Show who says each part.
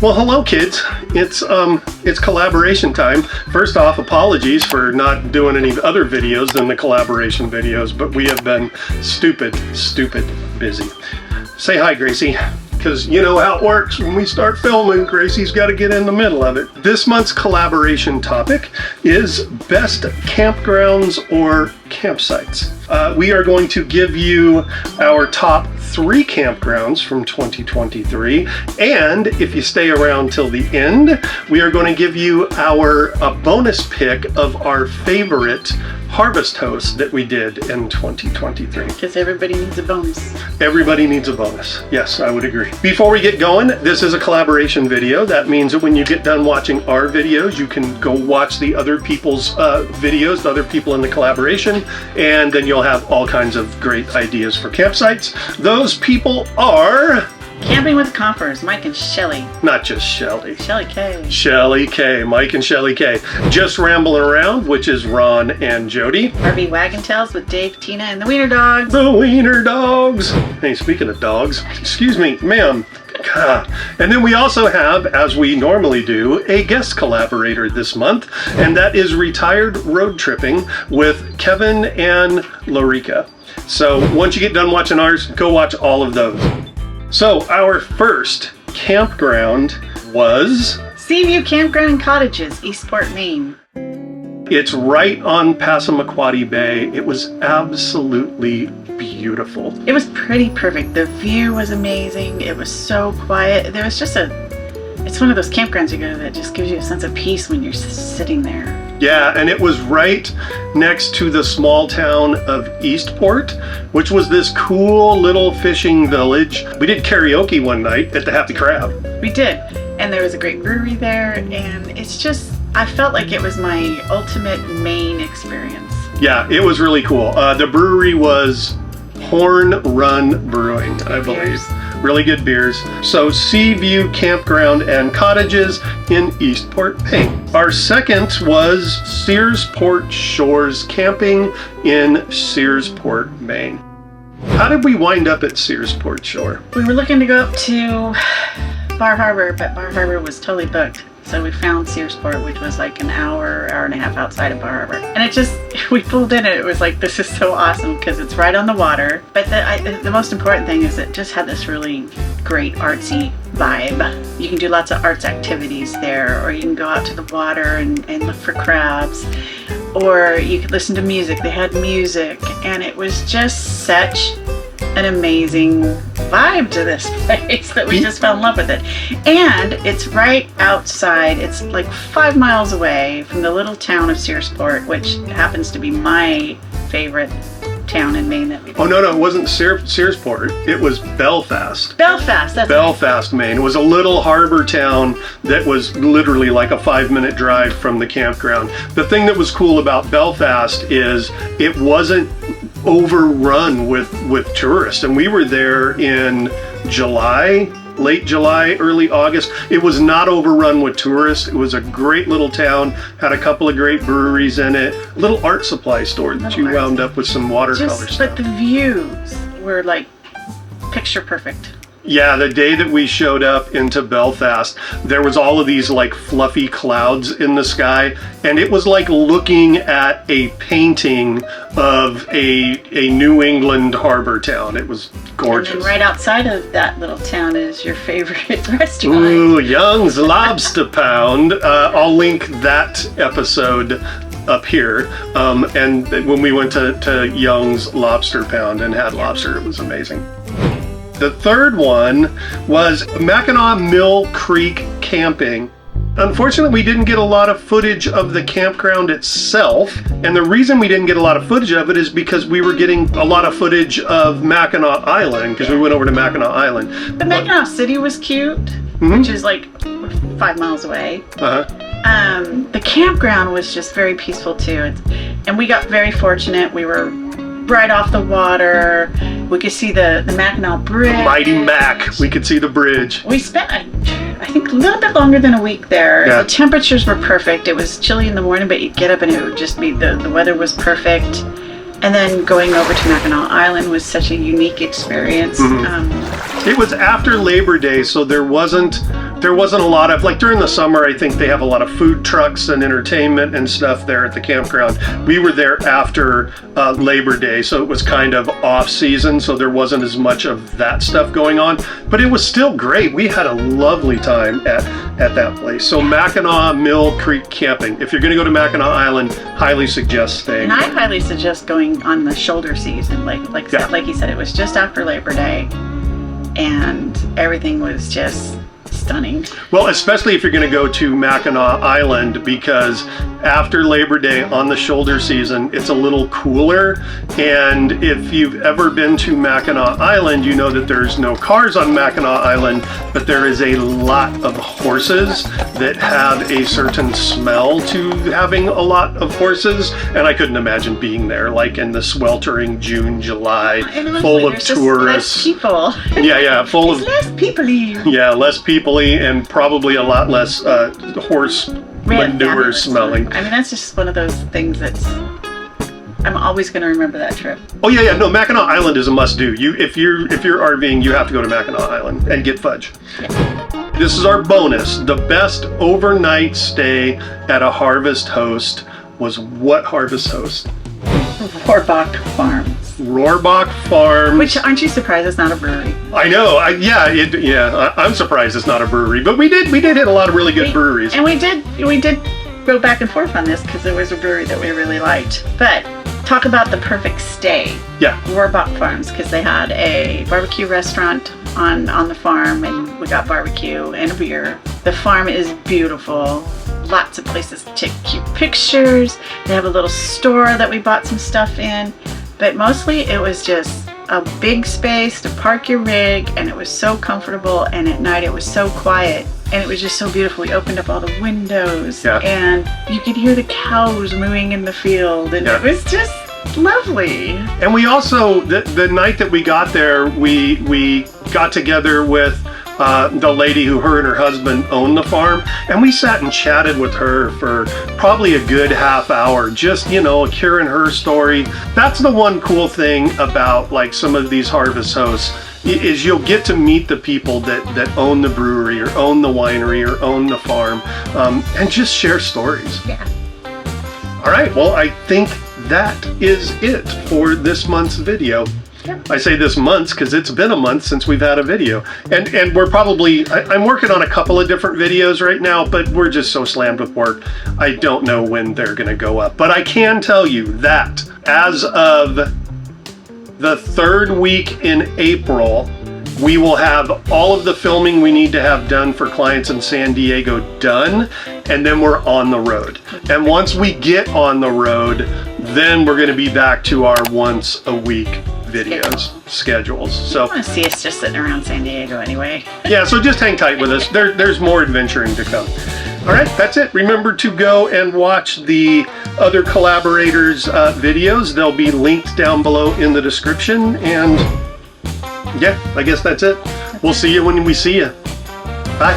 Speaker 1: Well, hello kids. It's collaboration time. First off, apologies for not doing any other videos than the collaboration videos, but we have been stupid busy. Say hi, Gracie, because you know how it works. When we start filming, Gracie's got to get in the middle of it. This month's collaboration topic is best campgrounds or campsites. We are going to give you our top 3 campgrounds from 2023, and if you stay around till the end, we are going to give you a bonus pick of our favorite harvest hosts that we did in 2023.
Speaker 2: Because everybody needs a bonus.
Speaker 1: Everybody needs a bonus. Yes, I would agree. Before we get going, this is a collaboration video. That means that when you get done watching our videos, you can go watch the other people's videos, the other people in the collaboration, and then you'll have all kinds of great ideas for campsites. Those people are...
Speaker 2: Camping with Compers, Mike and Shelly.
Speaker 1: Not just Shelly.
Speaker 2: Shelly K.
Speaker 1: Shelly K. Mike and Shelly K. Just Rambling Around, which is Ron and Jody.
Speaker 2: RV Wagon Tales with Dave, Tina, and the Wiener Dogs.
Speaker 1: The Wiener Dogs. Hey, speaking of dogs, excuse me, ma'am. And then we also have, as we normally do, a guest collaborator this month, and that is Retired Road Tripping with Kevin and Lorica. So once you get done watching ours, go watch all of those. So our first campground was...
Speaker 2: Seaview Campground and Cottages, Eastport, Maine.
Speaker 1: It's right on Passamaquoddy Bay. It was absolutely beautiful.
Speaker 2: It was pretty perfect. The view was amazing. It was so quiet. There was just it's one of those campgrounds you go to that just gives you a sense of peace when you're sitting there.
Speaker 1: Yeah, and it was right next to the small town of Eastport, which was this cool little fishing village. We did karaoke one night at the Happy Crab.
Speaker 2: We did, and there was a great brewery there, and it's just, I felt like it was my ultimate Maine experience.
Speaker 1: Yeah, it was really cool. The brewery was Horn Run Brewing, I believe. Really good beers. So Seaview Campground and Cottages in Eastport, Maine. Our second was Searsport Shores Camping in Searsport, Maine. How did we wind up at Searsport Shore?
Speaker 2: We were looking to go up to Bar Harbor, but Bar Harbor was totally booked. So we found Searsport, which was like an hour and a half outside of Bar Harbor. And it just, we pulled in and it was like, this is so awesome because it's right on the water. But the most important thing is it just had this really great artsy vibe. You can do lots of arts activities there, or you can go out to the water and look for crabs, or you could listen to music. They had music, and it was just such an amazing vibe to this place that we just fell in love with it. And it's right outside, it's like 5 miles away from the little town of Searsport, which happens to be my favorite town in Maine that we did.
Speaker 1: Oh, no, it wasn't Searsport. It was Belfast.
Speaker 2: Belfast, that's
Speaker 1: Belfast, Maine. It was a little harbor town that was literally like a 5-minute drive from the campground. The thing that was cool about Belfast is it wasn't overrun with tourists, and we were there in July, late July, early August. It was not overrun with tourists. It was a great little town, had a couple of great breweries in it, a little art supply store that you wound up with some watercolor stuff.
Speaker 2: But the views were like picture perfect.
Speaker 1: Yeah, the day that we showed up into Belfast, there was all of these like fluffy clouds in the sky, and it was like looking at a painting of a New England harbor town. It was gorgeous.
Speaker 2: And then right outside of that little town is your favorite restaurant.
Speaker 1: Ooh, Young's Lobster Pound. I'll link that episode up here. And when we went to Young's Lobster Pound and had lobster, it was amazing. The third one was Mackinaw Mill Creek Camping. Unfortunately, we didn't get a lot of footage of the campground itself, and the reason we didn't get a lot of footage of it is because we were getting a lot of footage of Mackinaw Island, because we went over to Mackinaw Island.
Speaker 2: But Mackinaw City was cute, which is like 5 miles away. The campground was just very peaceful too, and we got very fortunate. We were right off the water. We could see the Mackinaw Bridge.
Speaker 1: Mighty Mac. We could see the bridge.
Speaker 2: We spent, I think, a little bit longer than a week there. Yeah. The temperatures were perfect. It was chilly in the morning, but you'd get up and it would just be, the weather was perfect. And then going over to Mackinaw Island was such a unique experience.
Speaker 1: It was after Labor Day, so there wasn't there wasn't a lot of, like during the summer, I think they have a lot of food trucks and entertainment and stuff there at the campground. We were there after Labor Day, so it was kind of off season, so there wasn't as much of that stuff going on, but it was still great. We had a lovely time at that place. So Mackinaw Mill Creek Camping. If you're going to go to Mackinaw Island, highly suggest staying.
Speaker 2: And I highly suggest going on the shoulder season. Like you said, it was just after Labor Day, and everything was just stunning.
Speaker 1: Well, especially if you're going to go to Mackinaw Island, because after Labor Day on the shoulder season, it's a little cooler. And if you've ever been to Mackinaw Island, you know that there's no cars on Mackinaw Island, but there is a lot of horses that have a certain smell to having a lot of horses. And I couldn't imagine being there, like in the sweltering June, July, full of tourists.
Speaker 2: Less people.
Speaker 1: Yeah, full of
Speaker 2: less people-y.
Speaker 1: Yeah, less people-y and probably a lot less horse manure smelling.
Speaker 2: I mean, that's just one of those things that's, I'm always going to remember that trip.
Speaker 1: Oh yeah, no, Mackinac Island is a must-do. If you're RVing, you have to go to Mackinac Island and get fudge. Yeah. This is our bonus. The best overnight stay at a Harvest Host was what Harvest Host?
Speaker 2: Rohrbach Farms.
Speaker 1: Rohrbach Farms.
Speaker 2: Which, aren't you surprised it's not a brewery?
Speaker 1: I know. I'm surprised it's not a brewery, but we did hit a lot of really good breweries.
Speaker 2: And we did go back and forth on this because it was a brewery that we really liked. But talk about the perfect stay. Yeah. Rohrbach Farms, because they had a barbecue restaurant on the farm, and we got barbecue and a beer. The farm is beautiful. Lots of places to take cute pictures. They have a little store that we bought some stuff in. But mostly it was just a big space to park your rig, and it was so comfortable, and at night it was so quiet, and it was just so beautiful. We opened up all the windows, and you could hear the cows mooing in the field, and it was just lovely.
Speaker 1: And we also, the night that we got there, we got together with the lady who her and her husband own the farm, and we sat and chatted with her for probably a good half hour, just hearing her story. That's the one cool thing about like some of these Harvest Hosts, is you'll get to meet the people that own the brewery or own the winery or own the farm, and just share stories.
Speaker 2: Yeah.
Speaker 1: All right, well, I think that is it for this month's video. I say this month's because it's been a month since we've had a video, and we're probably, I'm working on a couple of different videos right now, but we're just so slammed with work, I don't know when they're gonna go up. But I can tell you that as of the third week in April, we will have all of the filming we need to have done for clients in San Diego done, and then we're on the road. And once we get on the road, then we're gonna be back to our once a week videos schedules. So
Speaker 2: I want to see us just sitting around San Diego anyway.
Speaker 1: Yeah, so just hang tight with us. There's more adventuring to come. All right, that's it. Remember to go and watch the other collaborators videos. They'll be linked down below in the description. And yeah, I guess that's it. We'll see you when we see you. Bye.